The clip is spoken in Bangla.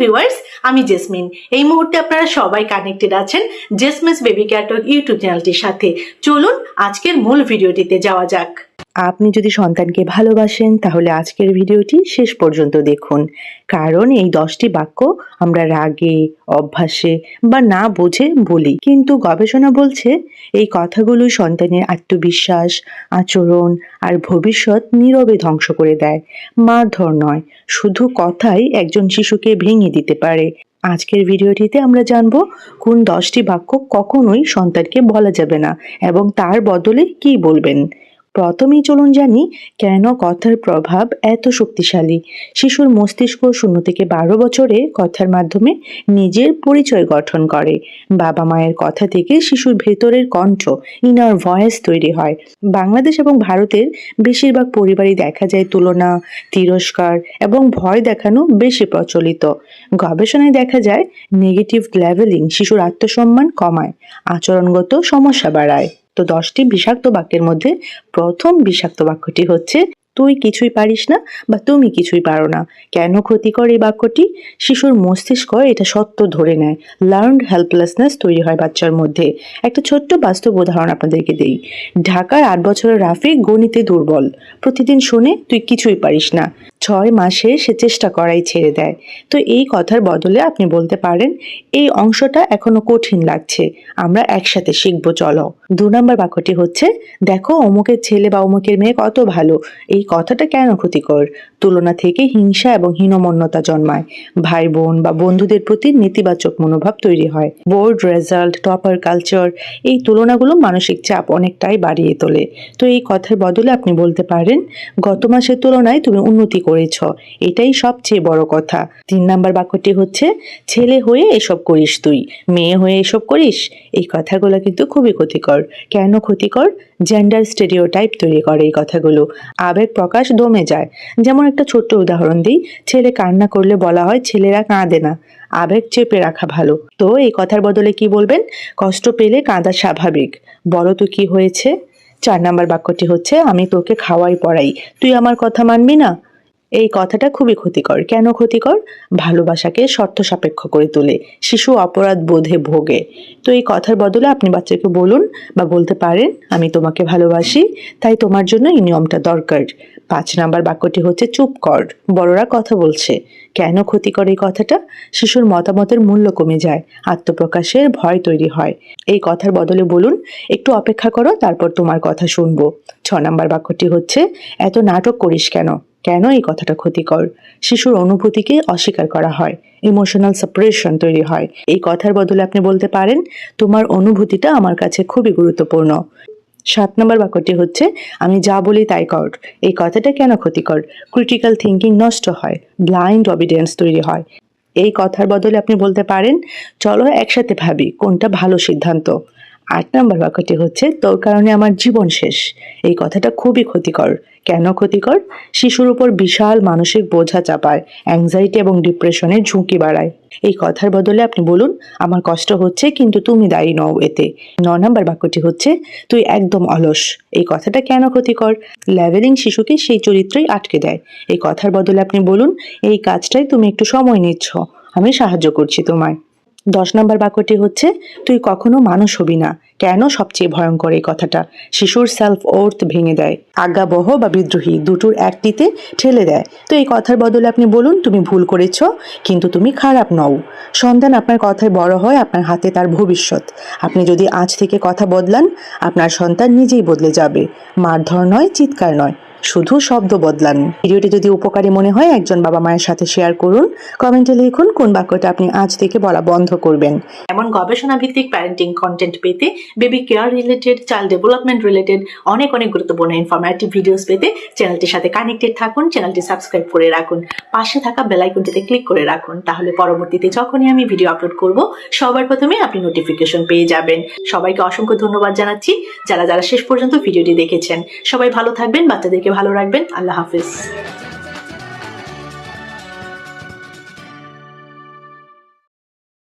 ভিউয়ার্স, আমি জেসমিন। এই মুহূর্তে আপনারা সবাই কানেক্টেড আছেন জেসমিনস বেবি কেয়ার টক ইউটিউব চ্যানেলটির সাথে। চলুন আজকের মূল ভিডিওটিতে যাওয়া যাক। আপনি যদি সন্তানকে ভালোবাসেন তাহলে আজকের ভিডিওটি শেষ পর্যন্ত দেখুন, কারণ এই 10টি বাক্য আমরা রাগে, অভ্যাসে বা না বুঝে বলি, কিন্তু গবেষণা বলছে এই কথাগুলো সন্তানের আত্মবিশ্বাস, আচরণ আর ভবিষ্যৎ নীরবে ধ্বংস করে দেয়। মারধর নয়, শুধু কথাই একজন শিশুকে ভেঙে দিতে পারে। আজকের ভিডিওটিতে আমরা জানব কোন 10টি বাক্য কখনোই সন্তানকে বলা যাবে না এবং তার বদলে কি বলবেন। প্রথমেই চলুন জানি কেন কথার প্রভাব এত শক্তিশালী। শিশুর মস্তিষ্ক 0 থেকে 12 বছরে কথার মাধ্যমে নিজের পরিচয় গঠন করে। বাবা মায়ের কথা থেকে শিশুর ভেতরের কণ্ঠ, ইনার ভয়েস তৈরি হয়। বাংলাদেশ এবং ভারতের বেশিরভাগ পরিবারই দেখা যায় তুলনা, তিরস্কার এবং ভয় দেখানো বেশি প্রচলিত। গবেষণায় দেখা যায় নেগেটিভ লেভেলিং শিশুর আত্মসম্মান কমায়, আচরণগত সমস্যা বাড়ায়। তো 10টি বিষাক্ত বাক্যের মধ্যে প্রথম বিষাক্ত বাক্যটি হচ্ছে তুই কিছুই পারিস না বা তুমি কিছুই পারো না। কেন ক্ষতিকর এই বাক্যটি? শিশুর মস্তিষ্ক এটা সত্য ধরে নেয়। লার্নড হেল্পলেসনেস তৈরি হয় বাচ্চার মধ্যে। একটা ছোট্ট বাস্তব উদাহরণ আপনাদেরকে দেই। ঢাকার 8 বছরের রাফি গণিতে দুর্বল। প্রতিদিন শুনে তুই কিছুই পারিস না। 6 মাসে সে চেষ্টা করাই ছেড়ে দেয়। তো এই কথার বদলে আপনি বলতে পারেন এই অংশটা এখনো কঠিন লাগছে, আমরা একসাথে শিখবো চলো। 2 নম্বর বাক্যটি হচ্ছে দেখো অমুকের ছেলে বা অমুকের মেয়ে কত ভালো। এই কথাটা কেন ক্ষতিকর? তুলনা থেকে হিংসা এবং হীনমন্যতা জন্মায়। ভাই বোন বা বন্ধুদের প্রতি নেতিবাচক মনোভাব তৈরি হয়। বোর্ড রেজাল্ট, টপার কালচার, এই তুলনাগুলো মানসিক চাপ অনেকটাই বাড়িয়ে তোলে। তো এই কথার বদলে আপনি বলতে পারেন গত মাসের তুলনায় তুমি উন্নতি করেছ, এটাই সবচেয়ে বড় কথা। 3 নাম্বার বাক্যটি হচ্ছে ছেলে হয়ে এসব করিস তুই, মেয়ে হয়ে এসব করিস। এই কথাগুলো কিন্তু খুবই ক্ষতিকর। কেন ক্ষতিকর? জেন্ডার স্টেরিওটাইপ তৈরি করে এই কথাগুলো। আবেগ প্রকাশ দমে যায়। যেমন একটা ছোট্ট উদাহরণ দিই, ছেলে কান্না করলে বলা হয় ছেলেরা কাঁদে না, আবেগ চেপে রাখা ভালো। তো এই কথার বদলে কি বলবেন? কষ্ট পেলে কাঁদা স্বাভাবিক, বলো তো কি হয়েছে। 4 নাম্বার বাক্যটি হচ্ছে আমি তোকে খাওয়াই পড়াই, তুই আমার কথা মানবি না। এই কথাটা খুবই ক্ষতিকর। কেন ক্ষতিকর? ভালোবাসাকে শর্ত সাপেক্ষ করে তোলে, শিশু অপরাধ বোধে ভোগে। তো এই কথার বদলে আপনি বাচ্চাকে বলুন বা বলতে পারেন আমি তোমাকে ভালোবাসি, তাই তোমার জন্য এই নিয়মটা দরকার। 5 নাম্বার বাক্যটি হচ্ছে চুপ কর, বড়রা কথা বলছে। কেন ক্ষতিকর এই কথাটা? শিশুর মতামতের মূল্য কমে যায়, আত্মপ্রকাশের ভয় তৈরি হয়। এই কথার বদলে বলুন একটু অপেক্ষা করো, তারপর তোমার কথা শুনবো। 6 নাম্বার বাক্যটি হচ্ছে এত নাটক করিস কেন। কেন এই কথাটা ক্ষতিকর? শিশুর অনুভূতিকে অস্বীকার করা হয়, ইমোশনাল সেপারেশন তৈরি হয়। এই কথার বদলে আপনি বলতে পারেন তোমার অনুভূতিটা আমার কাছে খুবই গুরুত্বপূর্ণ। 7 নম্বর বাক্যটি হচ্ছে আমি যা বলি তাই কর। এই কথাটা কেন ক্ষতিকর? ক্রিটিক্যাল থিঙ্কিং নষ্ট হয়, ব্লাইন্ড অবিডিয়েন্স তৈরি হয়। এই কথার বদলে আপনি বলতে পারেন চলো একসাথে ভাবি কোনটা ভালো সিদ্ধান্ত। 8 নম্বর বাক্যটি হচ্ছে তোর কারণে আমার জীবন শেষ। এই কথাটা খুবই ক্ষতিকর। কেন ক্ষতিকর? শিশুর উপর বিশাল মানসিক বোঝা চাপায়, অ্যাংজাইটি এবং ডিপ্রেশনের ঝুঁকি বাড়ায়। এই কথার বদলে আপনি বলুন আমার কষ্ট হচ্ছে কিন্তু তুমি দায়ী নও এতে। 9 নম্বর বাক্যটি হচ্ছে তুই একদম অলস। এই কথাটা কেন ক্ষতিকর? লেভেলিং শিশুকে সেই চরিত্রই আটকে দেয়। এই কথার বদলে আপনি বলুন এই কাজটাই তুমি একটু সময় নিচ্ছ, আমি সাহায্য করছি তোমায়। 10 নম্বর বাক্যটি হচ্ছে তুই কখনো মানুষ হবি না। কেন সবচেয়ে ভয়ঙ্কর এই কথাটা? শিশুর সেলফ ওর্থ ভেঙে দেয়, আজ্ঞাবহ বা বিদ্রোহী দুটোর একটিতে ঠেলে দেয়। তো এই কথার বদলে আপনি বলুন তুমি ভুল করেছ কিন্তু তুমি খারাপ নও। সন্তান আপনার কথায় বড় হয়, আপনার হাতে তার ভবিষ্যৎ। আপনি যদি আজ থেকে কথা বদলান আপনার সন্তান নিজেই বদলে যাবে। মারধর নয়, চিৎকার নয়, শুধু শব্দ বদলান। ভিডিওটি যদি উপকারী মনে হয় একজন বাবা মায়ের সাথে শেয়ার করুন। কমেন্টে লিখুন কোন বাক্যটা আপনি আজ থেকে বলা বন্ধ করবেন। এমন গবেষণা ভিত্তিক প্যারেন্টিং কন্টেন্ট পেতে, baby care related, child development related অনেক গুরুত্বপূর্ণ ইনফরমেটিভ ভিডিওস পেতে চ্যানেলটির সাথে কানেক্টেড থাকুন। চ্যানেলটি সাবস্ক্রাইব করে রাখুন, পাশে থাকা বেল আইকনটিতে ক্লিক করে রাখুন। তাহলে পরবর্তীতে যখনই আমি ভিডিও আপলোড করব সবার প্রথমে আপনি নোটিফিকেশন পেয়ে যাবেন। সবাইকে অসংখ্য ধন্যবাদ জানাচ্ছি যারা শেষ পর্যন্ত ভিডিওটি দেখেছেন। সবাই ভালো থাকবেন, বাচ্চাদেরকে ভালো রাখবেন। আল্লাহ হাফিজ।